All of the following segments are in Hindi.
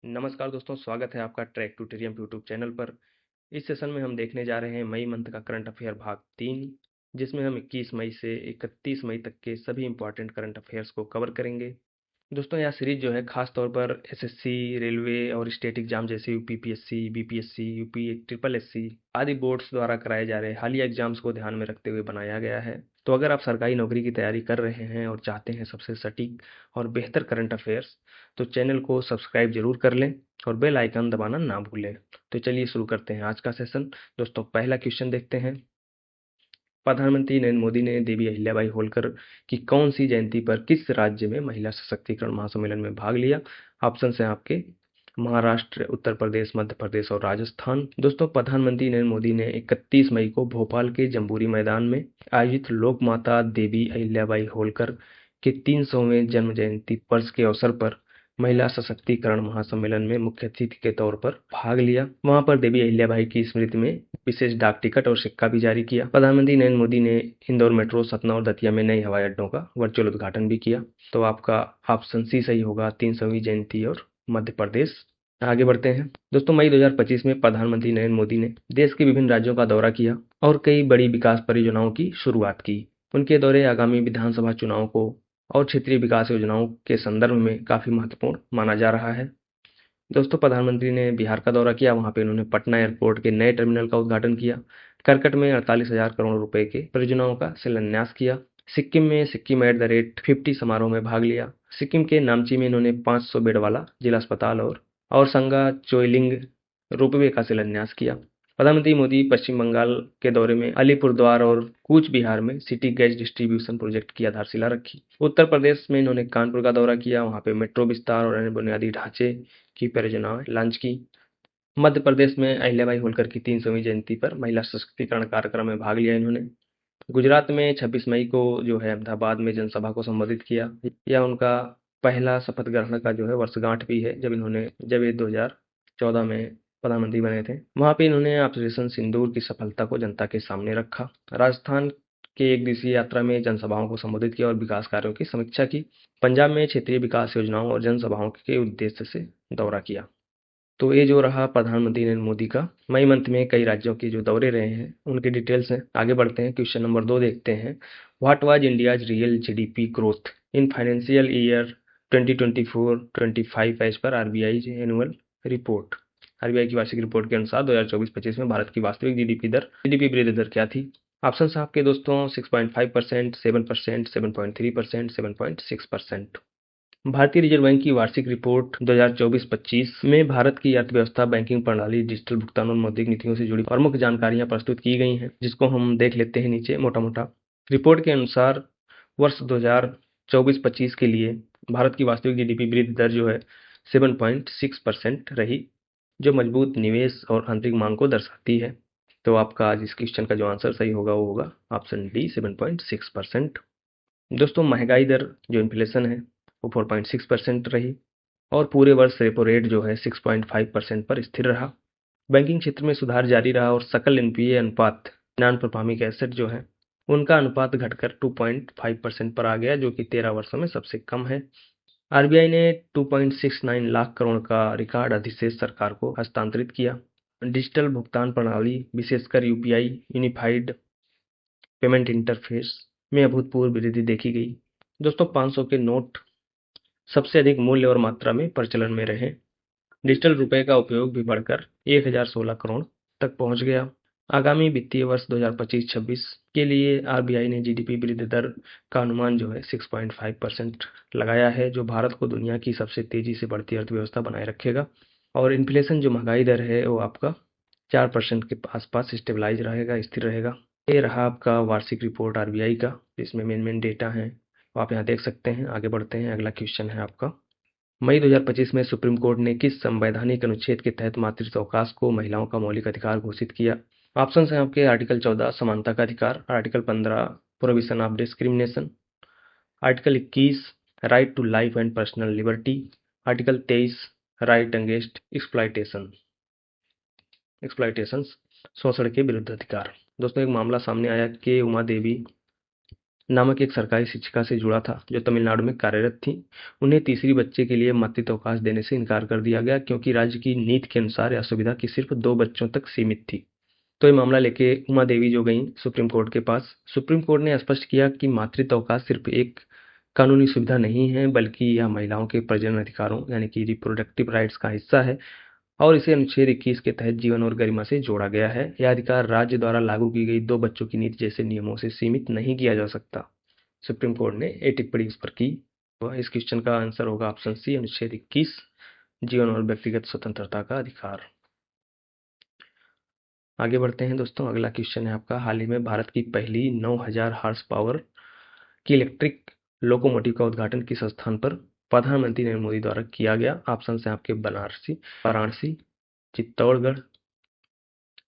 नमस्कार दोस्तों, स्वागत है आपका ट्रैक टू टेरियम यूट्यूब चैनल पर। इस सेशन में हम देखने जा रहे हैं मई मंथ का करंट अफेयर भाग 3, जिसमें हम 21 मई से 31 मई तक के सभी इंपॉर्टेंट करंट अफेयर्स को कवर करेंगे। दोस्तों, यह सीरीज जो है खास तौर पर एसएससी, रेलवे और स्टेट एग्जाम जैसे UPPSC, BPSC, UP triple SC आदि बोर्ड्स द्वारा कराए जा रहे हालिया एग्जाम्स को ध्यान में रखते हुए बनाया गया है। तो अगर आप सरकारी नौकरी की तैयारी कर रहे हैं और चाहते हैं सबसे सटीक और बेहतर करंट अफेयर्स, तो चैनल को सब्सक्राइब जरूर कर लें और बेल आइकन दबाना ना भूलें। तो चलिए शुरू करते हैं आज का सेशन। दोस्तों, पहला क्वेश्चन देखते हैं। प्रधानमंत्री नरेंद्र मोदी ने देवी अहिल्याबाई होलकर की कौन सी जयंती पर किस राज्य में महिला सशक्तिकरण महासम्मेलन में भाग लिया? ऑप्शन हैं आपके महाराष्ट्र, उत्तर प्रदेश, मध्य प्रदेश और राजस्थान। दोस्तों, प्रधानमंत्री नरेंद्र मोदी ने 31 मई को भोपाल के जम्बूरी मैदान में आयोजित लोक माता देवी अहिल्याबाई होलकर के 300वें जन्म जयंती वर्ष के अवसर पर महिला सशक्तिकरण महासम्मेलन में मुख्य अतिथि के तौर पर भाग लिया। वहां पर देवी अहिल्याबाई की स्मृति में विशेष डाक टिकट और सिक्का भी जारी किया। प्रधानमंत्री नरेंद्र मोदी ने इंदौर मेट्रो, सतना और दतिया में नए हवाई अड्डों का वर्चुअल उद्घाटन भी किया। तो आपका ऑप्शन सी सही होगा, 300वीं जयंती और मध्य प्रदेश। आगे बढ़ते हैं। दोस्तों, मई 2025 में प्रधानमंत्री नरेंद्र मोदी ने देश के विभिन्न राज्यों का दौरा किया और कई बड़ी विकास परियोजनाओं की शुरुआत की। उनके दौरे आगामी विधानसभा चुनाव को और क्षेत्रीय विकास योजनाओं के संदर्भ में काफी महत्वपूर्ण माना जा रहा है। दोस्तों, प्रधानमंत्री ने बिहार का दौरा किया। वहां पे उन्होंने पटना एयरपोर्ट के नए टर्मिनल का उद्घाटन किया। करकट में 48,000 करोड़ रुपए के परियोजनाओं का शिलान्यास किया। सिक्किम में सिक्किम एट द रेट 50 समारोह में भाग लिया। सिक्किम के नामची में इन्होंने 500 बेड वाला जिला अस्पताल और संगा चोइलिंग रोपवे का शिलान्यास किया। प्रधानमंत्री मोदी पश्चिम बंगाल के दौरे में अलीपुरद्वार और कूच बिहार में सिटी गैस डिस्ट्रीब्यूशन प्रोजेक्ट की आधारशिला रखी। उत्तर प्रदेश में इन्होंने कानपुर का दौरा किया। वहां पे मेट्रो विस्तार और अन्य बुनियादी ढांचे की परियोजनाएं लॉन्च की। मध्य प्रदेश में अहिल्याबाई होलकर की 300वीं जयंती पर महिला सशक्तिकरण कार्यक्रम में भाग लिया इन्होंने। गुजरात में 26 मई को जो है अहमदाबाद में जनसभा को संबोधित किया। यह उनका पहला शपथ ग्रहण का जो है वर्षगांठ भी है, जब ये 2014 में प्रधानमंत्री बने थे। वहां पे इन्होंने ऑपरेशन सिंदूर की सफलता को जनता के सामने रखा। राजस्थान के एक दिवसीय यात्रा में जनसभाओं को संबोधित किया और विकास कार्यों की समीक्षा की। पंजाब में क्षेत्रीय विकास योजनाओं और जनसभाओं के उद्देश्य से दौरा किया। तो ये जो रहा प्रधानमंत्री नरेंद्र मोदी का मई मंथ में कई राज्यों के जो दौरे रहे हैं, उनके डिटेल्स हैं। आगे बढ़ते हैं, क्वेश्चन नंबर 2 देखते हैं। What was India's real GDP growth in financial year 2024-25 as per RBI annual report? RBI की वार्षिक रिपोर्ट के अनुसार 2024-25 में भारत की वास्तविक जीडीपी वृद्धि दर क्या थी? ऑप्शन आपके दोस्तों 6.5%, 7%, 7.3%, 7.6%। भारतीय रिजर्व बैंक की वार्षिक रिपोर्ट 2024-25 में भारत की अर्थव्यवस्था, बैंकिंग प्रणाली, डिजिटल भुगतान और मौद्रिक नीतियों से जुड़ी प्रमुख जानकारियां प्रस्तुत की गई हैं, जिसको हम देख लेते हैं नीचे मोटा-मोटा। रिपोर्ट के अनुसार वर्ष 2024-25 के लिए भारत की वास्तविक जीडीपी वृद्धि दर जो है 7.6% रही, जो मजबूत निवेश और आंतरिक मांग को दर्शाती है। तो आपका आज इस क्वेश्चन का जो आंसर सही होगा वो होगा ऑप्शन डी, 7.6%। दोस्तों, महंगाई दर जो इन्फ्लेशन है वो 4.6% रही और पूरे वर्ष रेपो रेट जो है 6.5% पर स्थिर रहा। बैंकिंग क्षेत्र में सुधार जारी रहा और सकल एनपीए अनुपात, नॉन परफॉर्मिंग एसेट जो है उनका अनुपात घटकर 2.5% पर आ गया, जो कि 13 वर्षों में सबसे कम है। आरबीआई ने 2.69 लाख करोड़ का रिकॉर्ड अधिशेष सरकार को हस्तांतरित किया। डिजिटल भुगतान प्रणाली, विशेषकर यूपीआई यूनिफाइड पेमेंट इंटरफेस में अभूतपूर्व वृद्धि देखी गई। दोस्तों, 500 के नोट सबसे अधिक मूल्य और मात्रा में प्रचलन में रहे। डिजिटल रुपए का उपयोग भी बढ़कर 1016 करोड़ तक पहुंच गया। आगामी वित्तीय वर्ष 2025-26 के लिए आरबीआई ने जीडीपी वृद्धि दर का अनुमान जो है 6.5% लगाया है, जो भारत को दुनिया की सबसे तेजी से बढ़ती अर्थव्यवस्था बनाए रखेगा। और इन्फ्लेशन जो महंगाई दर है वो आपका 4% के आसपास स्टेबलाइज रहेगा, स्थिर रहेगा। ये रहा आपका वार्षिक रिपोर्ट आरबीआई का, जिसमें मेन डेटा हैं आप यहाँ देख सकते हैं। आगे बढ़ते हैं, अगला क्वेश्चन है आपका। मई 2025 में सुप्रीम कोर्ट ने किस संवैधानिक अनुच्छेद के तहत मातृत्व अवकाश को महिलाओं का मौलिक अधिकार घोषित किया? ऑप्शन हैं आपके आर्टिकल 14 समानता का अधिकार, article 15 prohibition of discrimination, article 21 right to life and personal liberty, article 23 right against exploitation शोषण के विरुद्ध अधिकार। दोस्तों, एक मामला सामने आया कि उमा देवी नामक एक सरकारी शिक्षिका से जुड़ा था जो तमिलनाडु में कार्यरत थी। उन्हें तीसरी बच्चे के लिए मातृत्व अवकाश देने से इनकार कर दिया गया क्योंकि राज्य की नीति के अनुसार यह सुविधा की सिर्फ 2 बच्चों तक सीमित थी। तो ये मामला लेके उमा देवी जो गई सुप्रीम कोर्ट के पास। सुप्रीम कोर्ट ने स्पष्ट किया कि मातृत्व अवकाश सिर्फ एक कानूनी सुविधा नहीं है बल्कि यह महिलाओं के प्रजनन अधिकारों यानी कि रिप्रोडक्टिव राइट्स का हिस्सा है और इसे अनुच्छेद 21 के तहत जीवन और गरिमा से जोड़ा गया है। यह अधिकार राज्य द्वारा लागू की गई 2 बच्चों की नीति जैसे नियमों से सीमित नहीं किया जा सकता। सुप्रीम कोर्ट ने ये टिप्पणी उस पर की। वह इस क्वेश्चन का आंसर होगा ऑप्शन सी, अनुच्छेद 21 जीवन और व्यक्तिगत स्वतंत्रता का अधिकार। आगे बढ़ते हैं दोस्तों। अगला क्वेश्चन है आपका, हाल ही में भारत की पहली 9000 हॉर्स पावर की इलेक्ट्रिक लोकोमोटिव का उद्घाटन किस स्थान पर प्रधानमंत्री नरेंद्र मोदी द्वारा किया गया? ऑप्शन है आपके बनारसी, वाराणसी, चित्तौड़गढ़,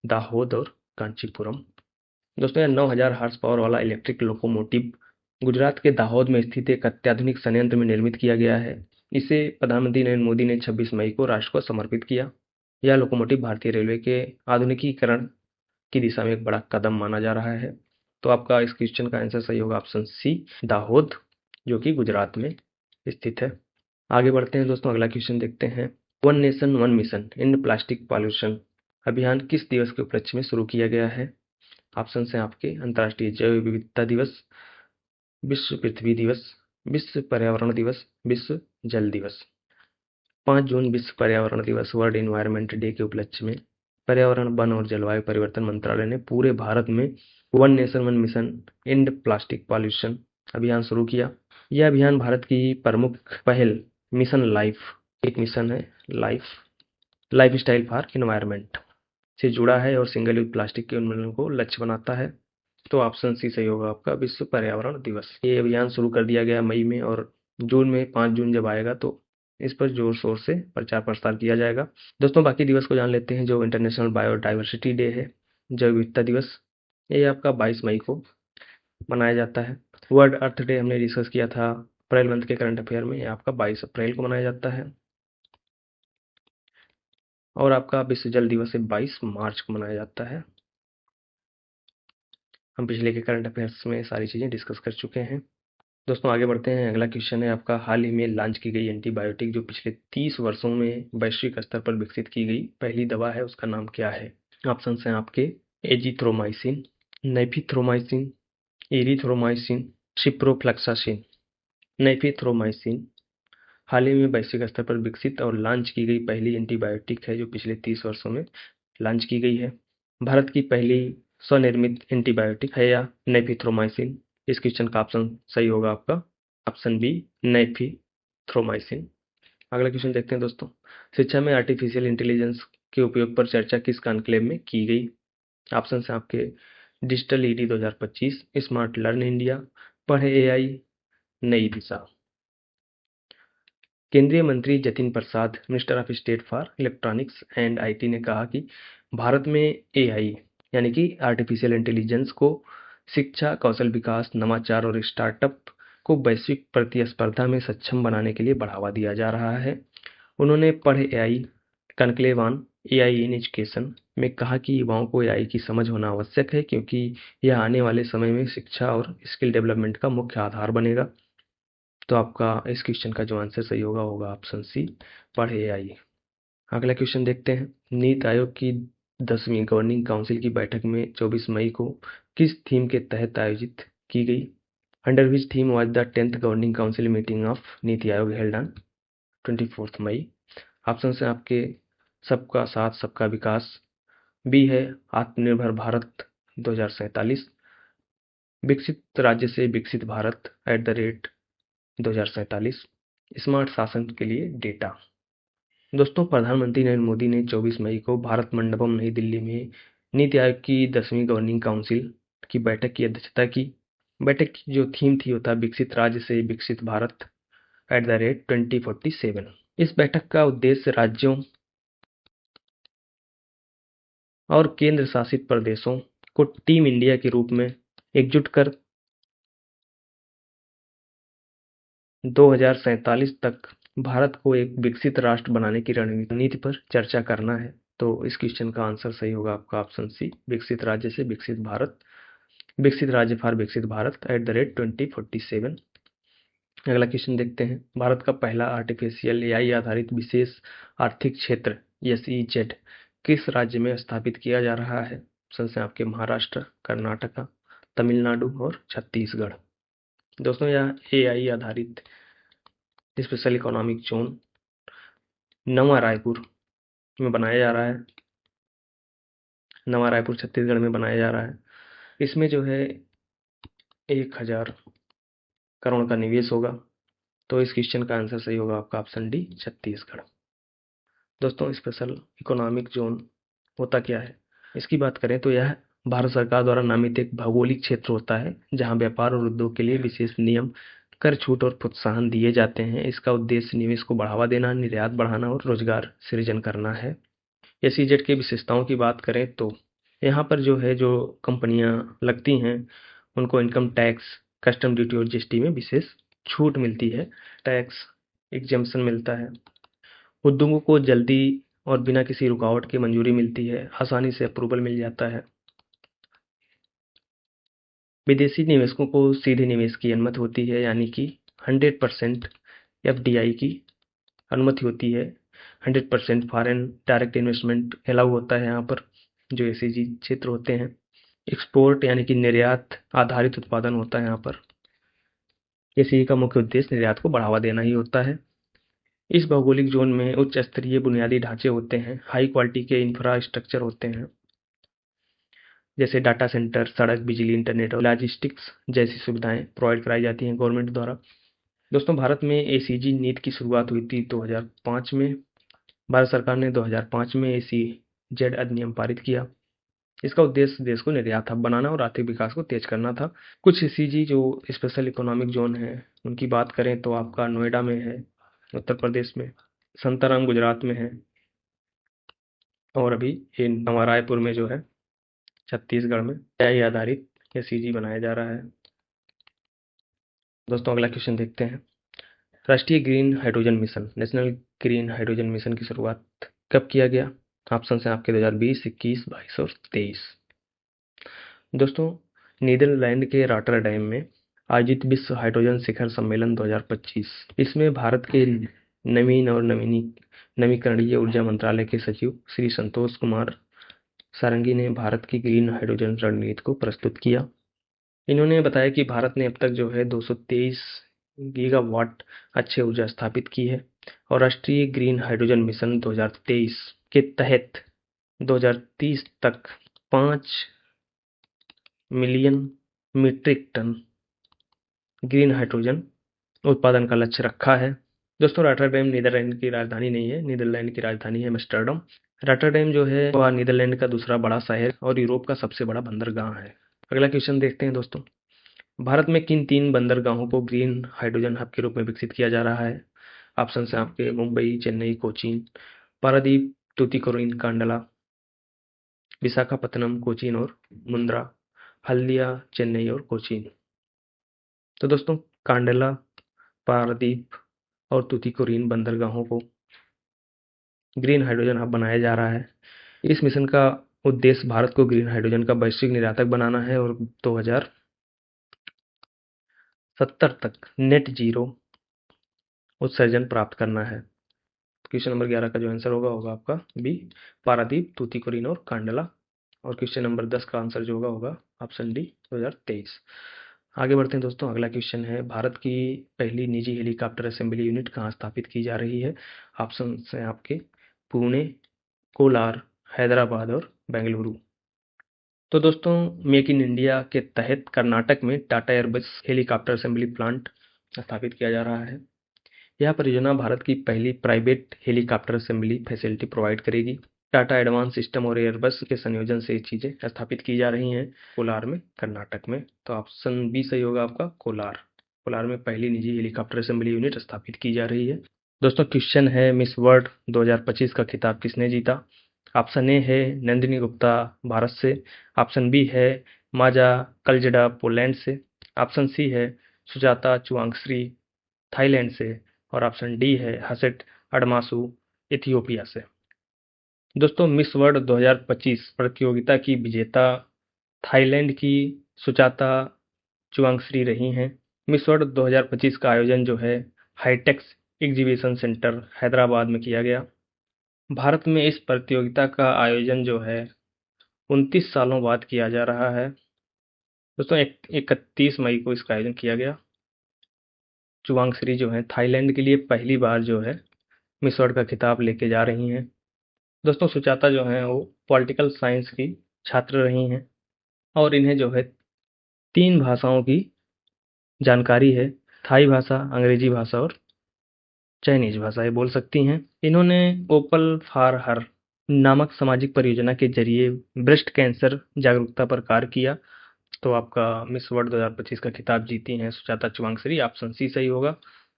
दाहोद और कांचीपुरम। दोस्तों यह 9000 हॉर्स पावर वाला इलेक्ट्रिक लोकोमोटिव गुजरात के दाहोद में स्थित एक अत्याधुनिक संयंत्र में निर्मित किया गया है। इसे प्रधानमंत्री नरेंद्र मोदी ने 26 मई को राष्ट्र को समर्पित किया। यह लोकोमोटिव भारतीय रेलवे के आधुनिकीकरण की दिशा में एक बड़ा कदम माना जा रहा है। तो आपका इस क्वेश्चन का आंसर सही होगा ऑप्शन सी, दाहोद, जो कि गुजरात में स्थित है। आगे बढ़ते हैं दोस्तों। अगला क्वेश्चन देखते हैं। One nation one mission in plastic pollution अभियान किस दिवस के उपलक्ष्य में शुरू किया गया है? ऑप्शन है आपके अंतर्राष्ट्रीय जैव विविधता दिवस, विश्व पृथ्वी दिवस, विश्व पर्यावरण दिवस, विश्व जल दिवस। 5 जून विश्व पर्यावरण दिवस वर्ल्ड एनवायरनमेंट डे के उपलक्ष्य में पर्यावरण, वन और जलवायु परिवर्तन मंत्रालय ने पूरे भारत में one nation one mission and plastic pollution अभियान शुरू किया। यह अभियान भारत की प्रमुख पहल मिशन लाइफ, एक मिशन है लाइफ स्टाइल फॉर एनवायरनमेंट से जुड़ा है और सिंगल यूज प्लास्टिक के उन्मूलन को लक्ष्य बनाता है। तो ऑप्शन सी सही होगा आपका, विश्व पर्यावरण दिवस। ये अभियान शुरू कर दिया गया मई में और जून में 5 जून जब आएगा तो इस पर जोर शोर से प्रचार प्रसार किया जाएगा। दोस्तों बाकी दिवस को जान लेते हैं। जो इंटरनेशनल बायोडाइवर्सिटी डे है, जैव विविधता दिवस, ये आपका 22 मई को मनाया जाता है। वर्ल्ड अर्थ डे हमने डिस्कस किया था अप्रैल मंथ के करंट अफेयर में, ये आपका 22 अप्रैल को मनाया जाता है। और आपका विश्व जल दिवस 22 मार्च को मनाया जाता है। हम पिछले के करंट अफेयर्स में सारी चीज़ें डिस्कस कर चुके हैं। दोस्तों आगे बढ़ते हैं। अगला क्वेश्चन है आपका, हाल ही में लॉन्च की गई एंटीबायोटिक जो पिछले 30 वर्षों में वैश्विक स्तर पर विकसित की गई पहली दवा है, उसका नाम क्या है? ऑप्शन हैं आपके एजिथ्रोमाइसिन, नेफिथ्रोमाइसिन, एरिथ्रोमाइसिन, सिप्रोफ्लेक्सासिन। नेफिथ्रोमाइसिन हाल ही में वैश्विक स्तर पर विकसित और लॉन्च की गई पहली एंटीबायोटिक है जो पिछले 30 वर्षों में लॉन्च की गई है। भारत की पहली स्वनिर्मित एंटीबायोटिक है या नेफिथ्रोमाइसिन? इस क्वेश्चन का ऑप्शन सही होगा आपका ऑप्शन बी, नेफिथ्रोमाइसिन। अगला क्वेश्चन देखते हैं दोस्तों। शिक्षा में आर्टिफिशियल इंटेलिजेंस के उपयोग पर चर्चा किस कॉन्क्लेव में की गई? ऑप्शन है आपके digital ED 2025, smart learn India, पढ़े एआई, नई दिशा। केंद्रीय मंत्री Jatin Prasad, minister of state for electronics and IT, ने कहा कि भारत में एआई यानी कि आर्टिफिशियल इंटेलिजेंस को शिक्षा, कौशल विकास, नवाचार और स्टार्टअप को वैश्विक प्रतिस्पर्धा में सक्षम बनाने के लिए बढ़ावा दिया जा रहा है। उन्होंने पढ़ AI conclave on AI in education में कहा कि युवाओं को एआई की समझ होना आवश्यक है क्योंकि यह आने वाले समय में शिक्षा और स्किल डेवलपमेंट का मुख्य आधार बनेगा। तो आपका इस क्वेश्चन का जो आंसर सही होगा होगा ऑप्शन सी, पढ़ एआई। अगला क्वेश्चन देखते हैं। नीति आयोग की 10वीं गवर्निंग काउंसिल की बैठक में 24 मई को किस थीम के तहत आयोजित की गई? Under which theme was the 10th governing council meeting of NITI Aayog held on 24 May? Option है आपके सबका साथ सबका विकास, बी है आत्मनिर्भर भारत 2047, विकसित राज्य से विकसित भारत @2047, स्मार्ट शासन के लिए डेटा। दोस्तों प्रधानमंत्री नरेंद्र मोदी ने 24 मई को भारत मंडपम नई दिल्ली में नीति आयोग की 10वीं गवर्निंग काउंसिल की बैठक की अध्यक्षता की। बैठक की जो थीम थी वो था विकसित राज्य से विकसित भारत @2047। इस बैठक का उद्देश्य राज्यों और केंद्र शासित प्रदेशों को टीम इंडिया के रूप में एकजुट कर 2047 तक भारत को एक विकसित राष्ट्र बनाने की रणनीति पर चर्चा करना है। तो इस क्वेश्चन का आंसर सही होगा आपका ऑप्शन सी, विकसित राज्य से विकसित भारत विकसित राज्य फॉर विकसित भारत @2047। अगला क्वेश्चन देखते हैं। भारत का पहला आर्टिफिशियल एआई आधारित विशेष आर्थिक क्षेत्र SEZ किस राज्य में स्थापित किया जा रहा है? ऑप्शन है आपके महाराष्ट्र, कर्नाटका, तमिलनाडु और छत्तीसगढ़। दोस्तों यह एआई आधारित स्पेशल इकोनॉमिक जोन नवा रायपुर में बनाया जा रहा है। नवा रायपुर छत्तीसगढ़ में बनाया जा रहा है। इसमें जो है 1000 करोड़ का निवेश होगा। तो इस क्वेश्चन का आंसर सही होगा आपका ऑप्शन डी, छत्तीसगढ़। दोस्तों स्पेशल इकोनॉमिक जोन होता क्या है? इसकी बात करें तो यह भारत सरकार द्वारा नामित एक भौगोलिक क्षेत्र होता है जहां व्यापार और उद्योग के लिए विशेष नियम, कर छूट और प्रोत्साहन दिए जाते हैं। इसका उद्देश्य निवेश को बढ़ावा देना, निर्यात बढ़ाना और रोजगार सृजन करना है। SEZ की विशेषताओं की बात करें तो यहाँ पर जो है जो कंपनियां लगती हैं उनको इनकम टैक्स, कस्टम ड्यूटी और GST में विशेष छूट मिलती है। टैक्स एग्जम्पशन मिलता है। उद्योगों को जल्दी और बिना किसी रुकावट के मंजूरी मिलती है। आसानी से अप्रूवल मिल जाता है। विदेशी निवेशकों को सीधे निवेश की अनुमति होती है, यानी कि 100% FDI की अनुमति होती है। 100% फॉरेन डायरेक्ट इन्वेस्टमेंट अलाउ होता है यहाँ पर जो SEZ क्षेत्र होते हैं। एक्सपोर्ट यानी कि निर्यात आधारित उत्पादन होता है यहाँ पर। SEZ का मुख्य उद्देश्य निर्यात को बढ़ावा देना ही होता है। इस भौगोलिक जोन में उच्च स्तरीय बुनियादी ढांचे होते हैं। हाई क्वालिटी के इंफ्रास्ट्रक्चर होते हैं, जैसे डाटा सेंटर, सड़क, बिजली, इंटरनेट और लॉजिस्टिक्स जैसी सुविधाएं प्रोवाइड कराई जाती हैं गवर्नमेंट द्वारा। दोस्तों भारत में SEZ नीति की शुरुआत हुई थी 2005 में। भारत सरकार ने 2005 में SEZ अधिनियम पारित किया। इसका उद्देश्य देश को निर्यात हब बनाना और आर्थिक विकास को तेज करना था। कुछ SEZ जो स्पेशल इकोनॉमिक जोन है उनकी बात करें तो आपका नोएडा में है उत्तर प्रदेश में, संताराम गुजरात में है, और अभी ये नवा रायपुर में जो है छत्तीसगढ़ में AI आधारित SEZ बनाया जा रहा है। दोस्तों अगला क्वेश्चन देखते हैं। राष्ट्रीय green hydrogen mission, national green hydrogen mission की शुरुआत कब किया गया? ऑप्शन है आपके 2020, 21, 22 और 23। दोस्तों नीदरलैंड के रॉटरडैम में आयोजित विश्व हाइड्रोजन शिखर सम्मेलन 2025, इसमें भारत के नवीन और नवीकरणीय ऊर्जा मंत्रालय के सचिव श्री संतोष कुमार सारंगी ने भारत की ग्रीन हाइड्रोजन रणनीति को प्रस्तुत किया। इन्होंने बताया कि भारत ने अब तक जो है 223 गीगावाट अक्षय ऊर्जा स्थापित की है और राष्ट्रीय ग्रीन हाइड्रोजन मिशन 2023 के तहत 2030 तक 5 million metric ton green hydrogen उत्पादन का लक्ष्य रखा है। दोस्तों रॉटरडैम नीदरलैंड की राजधानी नहीं है, नीदरलैंड की राजधानी है एम्स्टर्डम। रॉटरडैम जो है वह नीदरलैंड का दूसरा बड़ा शहर और यूरोप का सबसे बड़ा बंदरगाह है। अगला क्वेश्चन देखते हैं दोस्तों। भारत में किन 3 बंदरगाहों को ग्रीन हाइड्रोजन हब के रूप में विकसित किया जा रहा है? ऑप्शन है आपके मुंबई, चेन्नई, कोचीन, पारादीप, तूतीकोरिन, कांडला, विशाखापत्तनम, कोचीन और मुंद्रा, हल्दिया, चेन्नई और कोचीन। तो दोस्तों कांडला, पारादीप और तूतीकोरिन बंदरगाहों को ग्रीन हाइड्रोजन हब बनाया जा रहा है। इस मिशन का उद्देश्य भारत को ग्रीन हाइड्रोजन का वैश्विक निर्यातक बनाना है और 2070 तक नेट जीरो उत्सर्जन प्राप्त करना है। क्वेश्चन नंबर 11 का जो आंसर होगा आपका बी, पारादीप, तूतीकोरिन और कांडला। और क्वेश्चन नंबर 10 का आंसर जो होगा ऑप्शन डी, 2023। आगे बढ़ते हैं दोस्तों। अगला क्वेश्चन है, भारत की पहली निजी हेलीकॉप्टर असेंबली यूनिट कहाँ स्थापित की जा रही है? ऑप्शन है आपके पुणे, कोलार, हैदराबाद और बेंगलुरु। तो दोस्तों मेक इन इंडिया के तहत कर्नाटक में Tata Airbus helicopter assembly plant स्थापित किया जा रहा है। यह परियोजना भारत की पहली private helicopter assembly facility provide करेगी। टाटा एडवांस सिस्टम और एयरबस के संयोजन से ये चीज़ें स्थापित की जा रही हैं कोलार में, कर्नाटक में। तो ऑप्शन बी सही होगा आपका, कोलार। कोलार में पहली निजी हेलीकॉप्टर असेंबली यूनिट स्थापित की जा रही है। दोस्तों क्वेश्चन है, मिस वर्ल्ड 2025 का खिताब किसने जीता? ऑप्शन ए है नंदिनी गुप्ता भारत से, ऑप्शन बी है माजा कलजडा पोलैंड से, ऑप्शन सी है सुजाता चुआंगश्री थाईलैंड से और ऑप्शन डी है हसेट अडमासू इथियोपिया से। दोस्तों मिस वर्ल्ड 2025 प्रतियोगिता की विजेता थाईलैंड की सुचाता चुवांगश्री रही हैं। मिस वर्ल्ड 2025 का आयोजन जो है हाईटेक्स एग्जीबिशन सेंटर हैदराबाद में किया गया। भारत में इस प्रतियोगिता का आयोजन जो है 29 सालों बाद किया जा रहा है। दोस्तों 31 मई को इसका आयोजन किया गया। चुवांगश्री जो है थाईलैंड के लिए पहली बार जो है मिस वर्ल्ड का खिताब लेके जा रही हैं। दोस्तों सुचाता जो हैं वो पॉलिटिकल साइंस की छात्र रही हैं और इन्हें जो है 3 भाषाओं की जानकारी है। थाई भाषा, अंग्रेजी भाषा और चाइनीज भाषा ये बोल सकती हैं। इन्होंने ओपल फॉर हर नामक सामाजिक परियोजना के जरिए ब्रेस्ट कैंसर जागरूकता पर कार्य किया। तो आपका मिस वर्ल्ड 2025 का खिताब जीती हैं सुजाता चुवांगश्री। ऑप्शन सी सही होगा।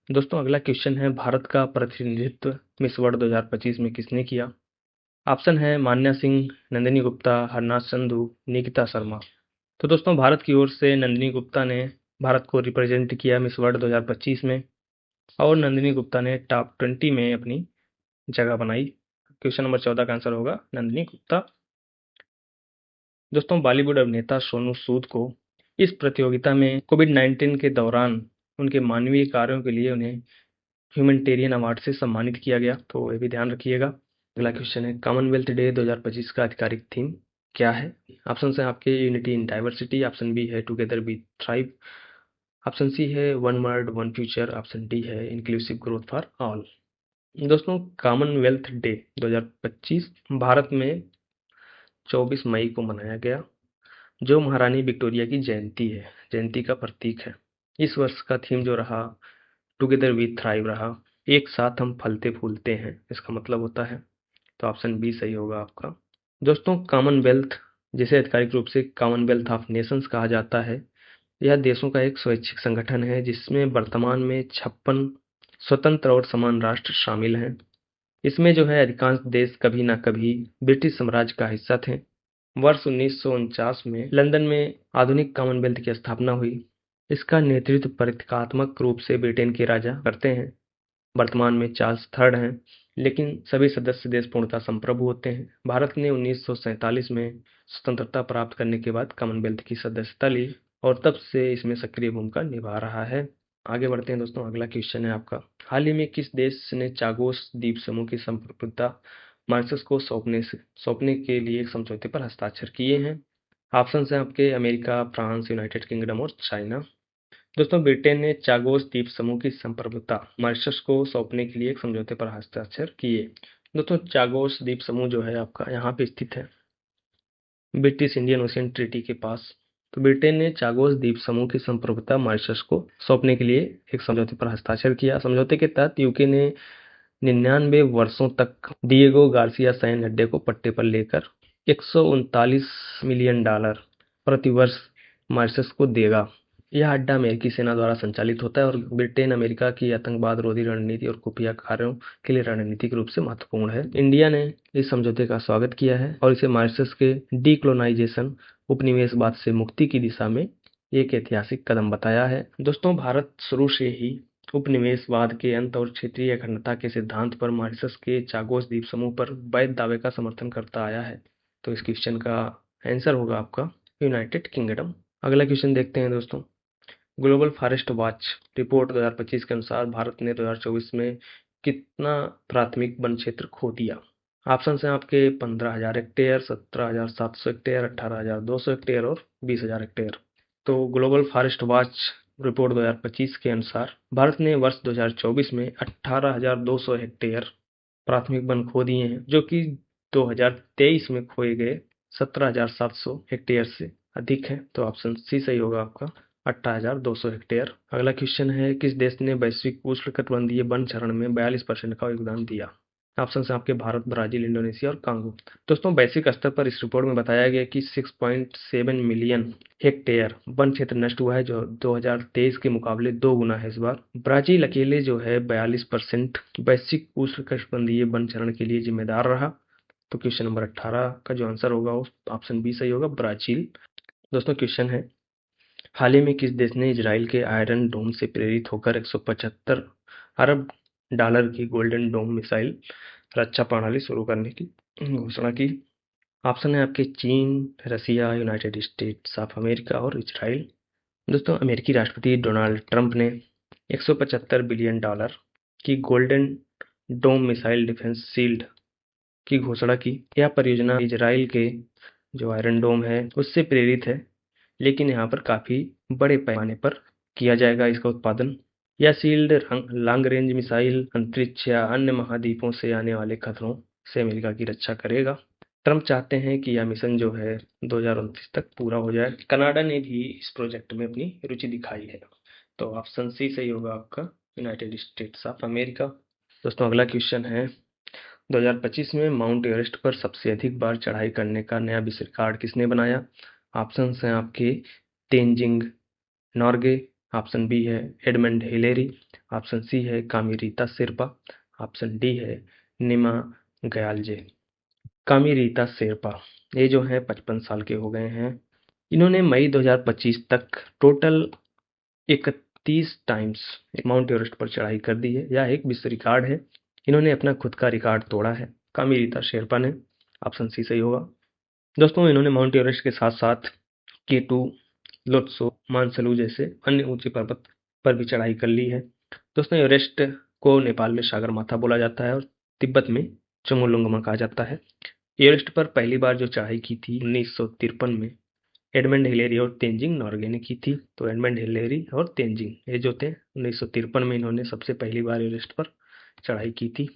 दोस्तों अगला क्वेश्चन है, भारत का प्रतिनिधित्व मिस वर्ल्ड 2025 में किसने किया? ऑप्शन है मान्या सिंह, नंदिनी गुप्ता, हरनाथ संधू, निकिता शर्मा। तो दोस्तों भारत की ओर से नंदिनी गुप्ता ने भारत को रिप्रेजेंट किया मिस वर्ल्ड 2025 में और नंदिनी गुप्ता ने टॉप 20 में अपनी जगह बनाई। क्वेश्चन नंबर 14 का आंसर होगा नंदिनी गुप्ता। दोस्तों बॉलीवुड अभिनेता सोनू सूद को इस प्रतियोगिता में कोविड-19 के दौरान उनके मानवीय कार्यों के लिए उन्हें ह्यूमैनिटेरियन अवार्ड से सम्मानित किया गया। तो ये भी ध्यान रखिएगा। अगला क्वेश्चन है, कॉमनवेल्थ डे 2025 का आधिकारिक थीम क्या है? ऑप्शन है आपके unity in diversity, option B है together we thrive, option C है one world one future, option D है इंक्लूसिव ग्रोथ फॉर ऑल। दोस्तों कॉमनवेल्थ डे 2025 भारत में 24 मई को मनाया गया, जो महारानी विक्टोरिया की जयंती है, जयंती का प्रतीक है। इस वर्ष का थीम जो रहा टुगेदर वी थ्राइव रहा, एक साथ हम फलते फूलते हैं, इसका मतलब होता है। तो ऑप्शन बी सही होगा आपका। दोस्तों कॉमनवेल्थ जिसे आधिकारिक रूप से कॉमनवेल्थ ऑफ नेशंस कहा जाता है, यह देशों का एक स्वैच्छिक संगठन है जिसमें वर्तमान में 56 स्वतंत्र और समान राष्ट्र शामिल हैं। इसमें जो है अधिकांश देश कभी ना कभी ब्रिटिश साम्राज्य का हिस्सा थे। वर्ष 1949 में लंदन में आधुनिक कॉमनवेल्थ की स्थापना हुई। इसका नेतृत्व प्रतीकात्मक रूप से ब्रिटेन के राजा करते हैं। वर्तमान में चार्ल्स थर्ड हैं, लेकिन सभी सदस्य देश पूर्णतः संप्रभु होते हैं। भारत ने 1947 में स्वतंत्रता प्राप्त करने के बाद कॉमनवेल्थ की सदस्यता ली और तब से इसमें सक्रिय भूमिका निभा रहा है। आगे बढ़ते हैं दोस्तों, अगला क्वेश्चन है आपका, हाल ही में किस देश ने चागोस द्वीप समूह की संप्रभुता मॉरिशस को सौंपने के लिए एक समझौते पर हस्ताक्षर किए हैं? ऑप्शन है आपके अमेरिका, फ्रांस, यूनाइटेड किंगडम और चाइना। दोस्तों ब्रिटेन ने चागोस द्वीप समूह की संप्रभुता मॉरिशस को सौंपने के लिए एक समझौते पर हस्ताक्षर किए। दोस्तों चागोस द्वीप समूह जो है आपका यहाँ पे स्थित है, ब्रिटिश इंडियन ओशियन ट्रीटी के पास। तो ब्रिटेन ने चागोस द्वीप समूह की संप्रभुता मॉरिशस को सौंपने के लिए एक समझौते पर हस्ताक्षर किया। समझौते के तहत यूके ने 99 वर्षों तक डिएगो गार्सिया सैन अड्डे को पट्टे पर लेकर $139 मिलियन प्रति वर्ष मॉरिशस को देगा। यह अड्डा अमेरिकी सेना द्वारा संचालित होता है और ब्रिटेन अमेरिका की आतंकवाद रोधी रणनीति और खुफिया कार्यों के लिए रणनीतिक रूप से महत्वपूर्ण है। इंडिया ने इस समझौते का स्वागत किया है और इसे मॉरिशस के डीकोलोनाइजेशन उपनिवेशवाद से मुक्ति की दिशा में एक ऐतिहासिक कदम बताया है। दोस्तों भारत शुरू से ही उपनिवेशवाद के अंत और क्षेत्रीय अखंडता के सिद्धांत पर मॉरिशस के चागोस द्वीप समूह पर वैध दावे का समर्थन करता आया है। तो इस क्वेश्चन का आंसर होगा आपका यूनाइटेड किंगडम। अगला क्वेश्चन देखते हैं दोस्तों, ग्लोबल फॉरेस्ट वॉच रिपोर्ट 2025 के अनुसार भारत ने 2024 में कितना प्राथमिक वन क्षेत्र खो दिया? ऑप्शन हैं आपके 15,000 हेक्टेयर, 17,700 हेक्टेयर, 18,200 हेक्टेयर और 20,000 हेक्टेयर। तो ग्लोबल फॉरेस्ट वॉच रिपोर्ट 2025 के अनुसार भारत ने वर्ष 2024 में 18,200 हेक्टेयर प्राथमिक वन खो दिए हैं, जो कि 2023 में खोए गए 17,700 हेक्टेयर से अधिक है। तो ऑप्शन सी सही होगा आपका, 18,200 हेक्टेयर। अगला क्वेश्चन है, किस देश ने वैश्विक उष्णकटिबंधीय वन क्षरण में 42% का योगदान दिया? ऑप्शन है आपके भारत, ब्राजील, इंडोनेशिया और कांगो। दोस्तों वैश्विक स्तर पर इस रिपोर्ट में बताया गया कि 6.7 मिलियन हेक्टेयर वन क्षेत्र नष्ट हुआ है, जो 2023 के मुकाबले 2 गुना है इस बार। ब्राजील अकेले जो है 42% वैश्विक उष्णकटिबंधीय वन क्षरण के लिए जिम्मेदार रहा। तो क्वेश्चन नंबर 18 का जो आंसर होगा वो ऑप्शन बी सही होगा, ब्राजील। दोस्तों क्वेश्चन है, हाल ही में किस देश ने इजराइल के आयरन डोम से प्रेरित होकर 175 अरब डॉलर की गोल्डन डोम मिसाइल रक्षा प्रणाली शुरू करने की घोषणा की? ऑप्शन है आपके चीन, Russia, United States of America और इजराइल। दोस्तों, अमेरिकी राष्ट्रपति डोनाल्ड ट्रंप ने $175 बिलियन की golden dome missile defence shield की घोषणा की। यह परियोजना इजराइल के जो आयरन डोम है उससे प्रेरित है, लेकिन यहाँ पर काफ़ी बड़े पैमाने पर किया जाएगा इसका उत्पादन। यह शील्ड लॉन्ग रेंज मिसाइल, अंतरिक्ष या अन्य महाद्वीपों से आने वाले खतरों से अमेरिका की रक्षा करेगा। ट्रंप चाहते हैं कि यह मिशन जो है 2029 तक पूरा हो जाए। कनाडा ने भी इस प्रोजेक्ट में अपनी रुचि दिखाई है। तो ऑप्शन सी सही होगा आपका, यूनाइटेड स्टेट्स ऑफ अमेरिका। दोस्तों, अगला क्वेश्चन है 2025 में माउंट एवरेस्ट पर सबसे अधिक बार चढ़ाई करने का नया विश्व रिकॉर्ड किसने बनाया? ऑप्शंस हैं आपके तेनजिंग नॉर्गे, ऑप्शन बी है एडमंड हिलेरी, ऑप्शन सी है कामिरीता शेरपा, ऑप्शन डी है निमा गयाल्जे। कामिरीता शेरपा ये जो है 55 साल के हो गए हैं। इन्होंने मई 2025 तक टोटल 31 टाइम्स माउंट एवरेस्ट पर चढ़ाई कर दी है। यह एक विश्व रिकॉर्ड है। इन्होंने अपना खुद का रिकॉर्ड तोड़ा है, कामिरीता शेरपा ने। ऑप्शन सी सही होगा। दोस्तों, इन्होंने माउंट एवरेस्ट के साथ साथ K2, लोत्सो, मानसलू जैसे अन्य ऊंचे पर्वत पर भी चढ़ाई कर ली है। दोस्तों, एवरेस्ट को नेपाल में सागरमाथा बोला जाता है और तिब्बत में चोंगुलुंगमा कहा जाता है। एवरेस्ट पर पहली बार जो चढ़ाई की थी 1953 में एडमंड हिलेरी और तेनजिंग नॉर्गे ने की थी। तो एडमंड हिलेरी और तेनजिंग ये जो थे 1953 में इन्होंने सबसे पहली बार एवरेस्ट पर चढ़ाई की थी।